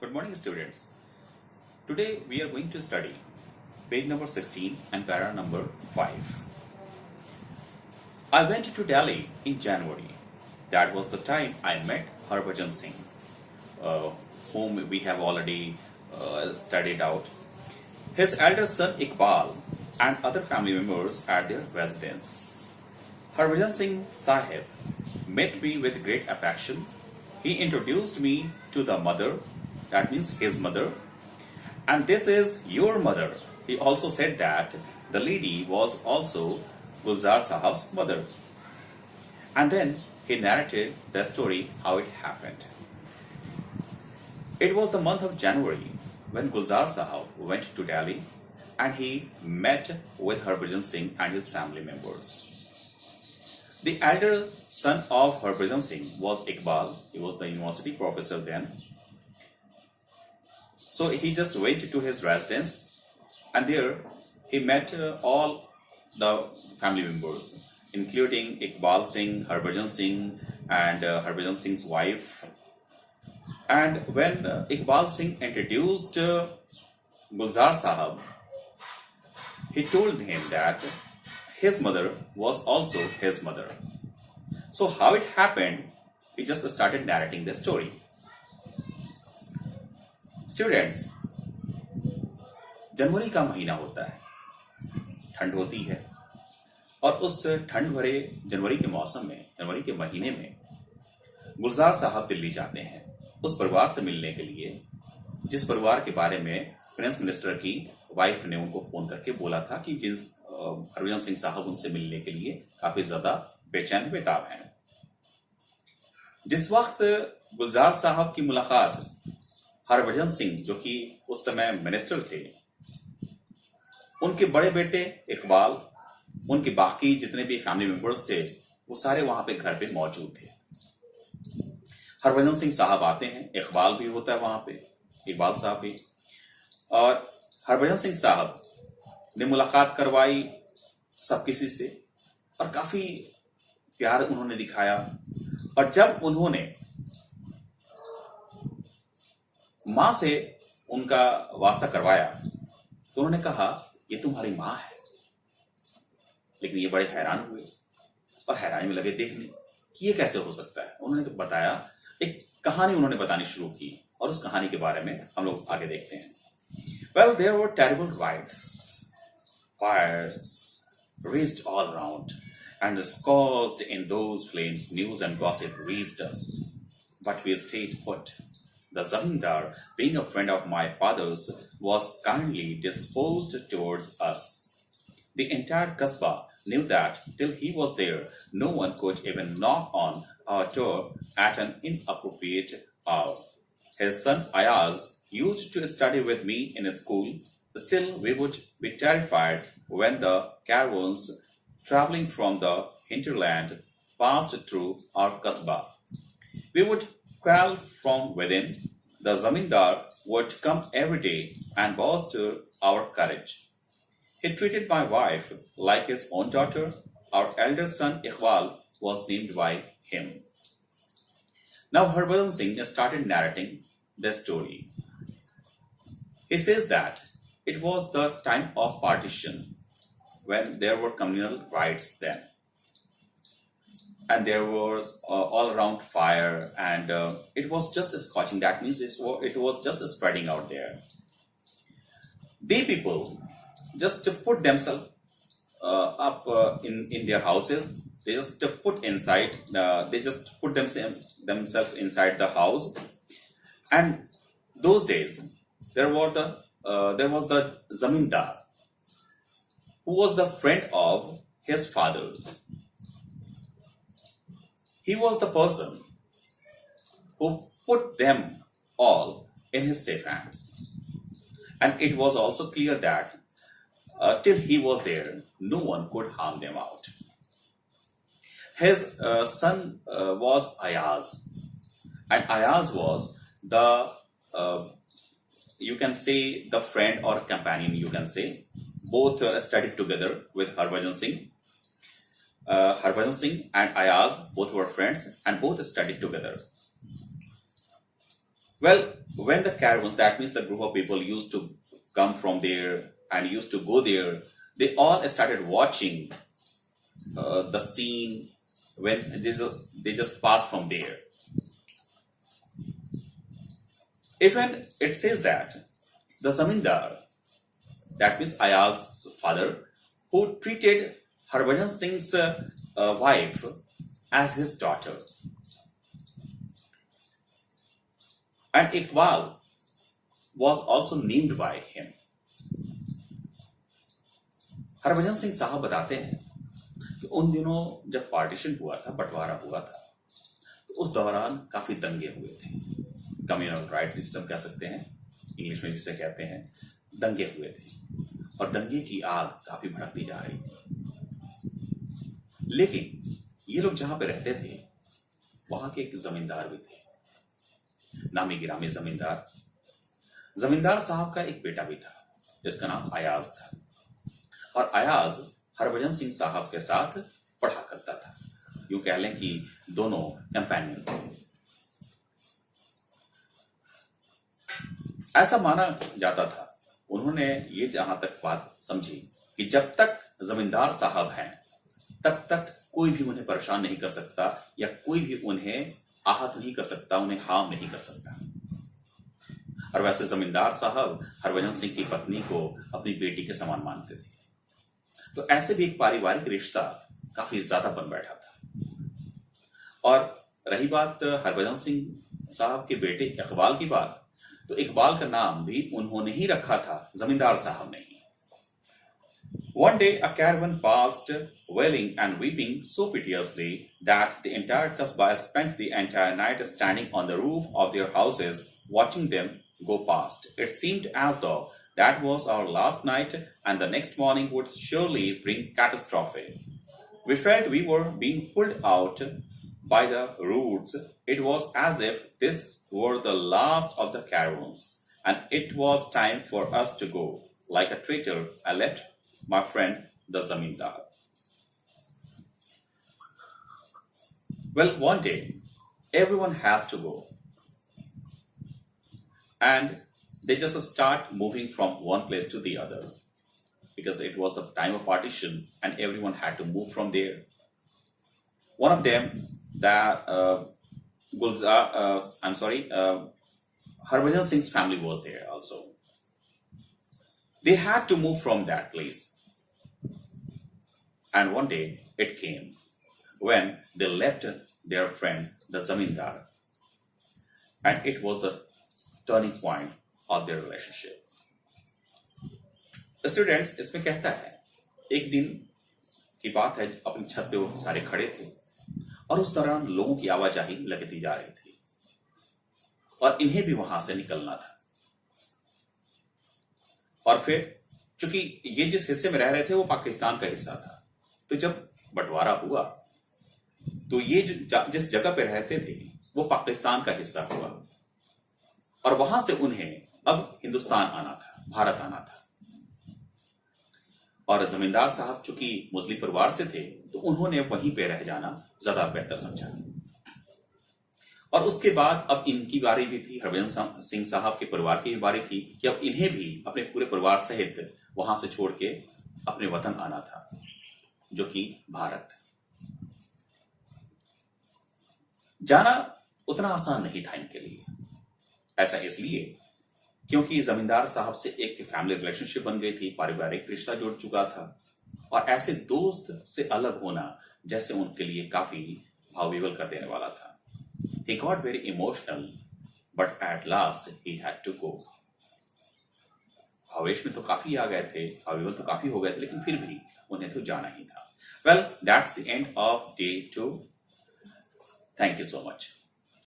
Good morning, students. Today we are going to study page number 16 and para number 5. I went to Delhi in January. That was the time I met Harbhajan Singh, whom we have already studied out. His elder son Iqbal and other family members at their residence. Harbhajan Singh Sahib met me with great affection. He introduced me to the mother, that means his mother, and this is your mother. He also said that the lady was also Gulzar Sahab's mother. And then he narrated the story how it happened. It was the month of January when Gulzar Sahab went to Delhi and he met with Harbhajan Singh and his family members. The elder son of Harbhajan Singh was Iqbal. He was the university professor then. So he just went to his residence and there he met all the family members, including Iqbal Singh, Harbhajan Singh and Harbhajan Singh's wife. And when Iqbal Singh introduced Gulzar Sahab, he told him that his mother was also his mother. So how it happened, he just started narrating the story. Students, जनवरी का महीना होता है, ठंड होती है और उस ठंड भरे जनवरी के मौसम में, जनवरी के महीने में गुलजार साहब दिल्ली जाते हैं उस परिवार से मिलने के लिए जिस परिवार के बारे में फाइनेंस मिनिस्टर की वाइफ ने उनको फोन करके बोला था कि जिन हरभजन सिंह साहब उनसे मिलने के लिए काफी ज्यादा बेचैन बेताब हैं। जिस वक्त गुलजार साहब की मुलाकात हरभजन सिंह, जो कि उस समय मिनिस्टर थे, उनके बड़े बेटे इकबाल, उनके बाकी जितने भी फैमिली मेंबर्स थे, वो सारे वहां पे घर पे मौजूद थे। हरभजन सिंह साहब आते हैं, इकबाल भी होता है वहां पे, इकबाल साहब भी, और हरभजन सिंह साहब ने मुलाकात करवाई सब किसी से और काफी प्यार उन्होंने दिखाया। और जब उन्होंने मां से उनका वास्ता करवाया तो उन्होंने कहा ये तुम्हारी मां है। लेकिन ये बड़े हैरान हुए और हैरानी में लगे देखने कि ये कैसे हो सकता है। उन्होंने तो बताया, एक कहानी उन्होंने बतानी शुरू की और उस कहानी के बारे में हम लोग आगे देखते हैं। Well, there were terrible riots, fires raged all around, and scorched in those flames news and gossip reached us. But we stayed put. The Zamindar, being a friend of my father's, was kindly disposed towards us. The entire Kasbah knew that till he was there, no one could even knock on our door at an inappropriate hour. His son Ayaz used to study with me in school. Still, we would be terrified when the caravans traveling from the hinterland passed through our Kasbah. We would quail from within. The Zamindar would come every day and bolster our courage. He treated my wife like his own daughter. Our elder son Iqbal was named by him. Now Harbhajan Singh started narrating the story. He says that it was the time of partition when there were communal riots then. And there was all around fire and it was just scorching. That means it was just spreading out there. The people just put themselves up in their houses. They just put inside. They just put themselves inside the house. And those days there was the Zamindar who was the friend of his father. He was the person who put them all in his safe hands. And it was also clear that till he was there, no one could harm them out. His son was Ayaz. And Ayaz was the, you can say, the friend or companion, you can say. Both studied together with Harbhajan Singh. Harbhajan Singh and Ayaz both were friends and both studied together. Well, when the caravans, that means the group of people used to come from there and used to go there, they all started watching the scene when they just passed from there. Even it says that the zamindar, that means Ayaz's father, who treated Harbhajan Singh's wife as his daughter. And Iqbal was also named by him. Harbhajan Singh साहब बताते हैं कि उन दिनों जब partition हुआ था, बंटवारा हुआ था, तो उस दौरान काफी दंगे हुए थे। कम्युनल राइट सिस्टम कह सकते हैं, इंग्लिश में जिसे कहते हैं, दंगे हुए थे और दंगे की आग काफी भड़कती जा रही थी। लेकिन ये लोग जहां पे रहते थे वहां के एक जमींदार भी थे, नामी गिरामी जमींदार। जमींदार साहब का एक बेटा भी था जिसका नाम अयाज था और अयाज हरभजन सिंह साहब के साथ पढ़ा करता था। यूं कह लें कि दोनों कंपेनियन थे। ऐसा माना जाता था, उन्होंने ये जहां तक बात समझी कि जब तक जमींदार साहब हैं तब तक कोई भी उन्हें परेशान नहीं कर सकता या कोई भी उन्हें आहत नहीं कर सकता, उन्हें हार्म नहीं कर सकता। और वैसे जमींदार साहब हरभजन सिंह की पत्नी को अपनी बेटी के समान मानते थे, तो ऐसे भी एक पारिवारिक रिश्ता काफी ज्यादा बन बैठा था। और रही बात हरभजन सिंह साहब के बेटे इकबाल की बात, तो इकबाल का नाम भी उन्होंने ही रखा था, जमींदार साहब ने ही। One day a caravan passed, wailing and weeping so piteously that the entire Kasbah spent the entire night standing on the roof of their houses, watching them go past. It seemed as though that was our last night, and the next morning would surely bring catastrophe. We felt we were being pulled out by the roots. It was as if this were the last of the caravans, and it was time for us to go. Like a traitor, I left my friend the zamindar. Well, one day everyone has to go, and they just start moving from one place to the other because it was the time of partition and everyone had to move from there. One of them, that Harbhajan Singh's family was there also. They had to move from that place. And one day it came when they left their friend the zamindar, and it was the turning point of their relationship. Students, इसमें कहता है एक दिन की बात है, अपनी छत पे वो सारे खड़े थे और उस दौरान लोगों की आवाजाही लगती जा रही थी और इन्हें भी वहां से निकलना था। और फिर चूंकि ये जिस हिस्से में रह रहे थे वो पाकिस्तान का हिस्सा था, तो जब बंटवारा हुआ तो ये जिस जगह पे रहते थे वो पाकिस्तान का हिस्सा हुआ और वहां से उन्हें अब हिंदुस्तान आना था, भारत आना था। और जमींदार साहब चूंकि मुस्लिम परिवार से थे तो उन्होंने वहीं पे रह जाना ज्यादा बेहतर समझा। और उसके बाद अब इनकी बारी भी थी, हरभजन सिंह साहब के परिवार की बारी थी कि अब इन्हें भी अपने पूरे परिवार सहित वहां से छोड़ के अपने वतन आना था, जो कि भारत। जाना उतना आसान नहीं था इनके लिए। ऐसा इसलिए क्योंकि जमींदार साहब से एक फैमिली रिलेशनशिप बन गई थी, पारिवारिक रिश्ता जुड़ चुका था और ऐसे दोस्त से अलग होना जैसे उनके लिए काफी भाव विवल कर देने वाला था। He got very emotional, but at last he had to go. Bhavesh में तो काफी आ गए थे, भाव विवल तो काफी हो गए थे, लेकिन फिर भी उन्हें तो जाना ही था। Well, that's the end of day 2. Thank you so much.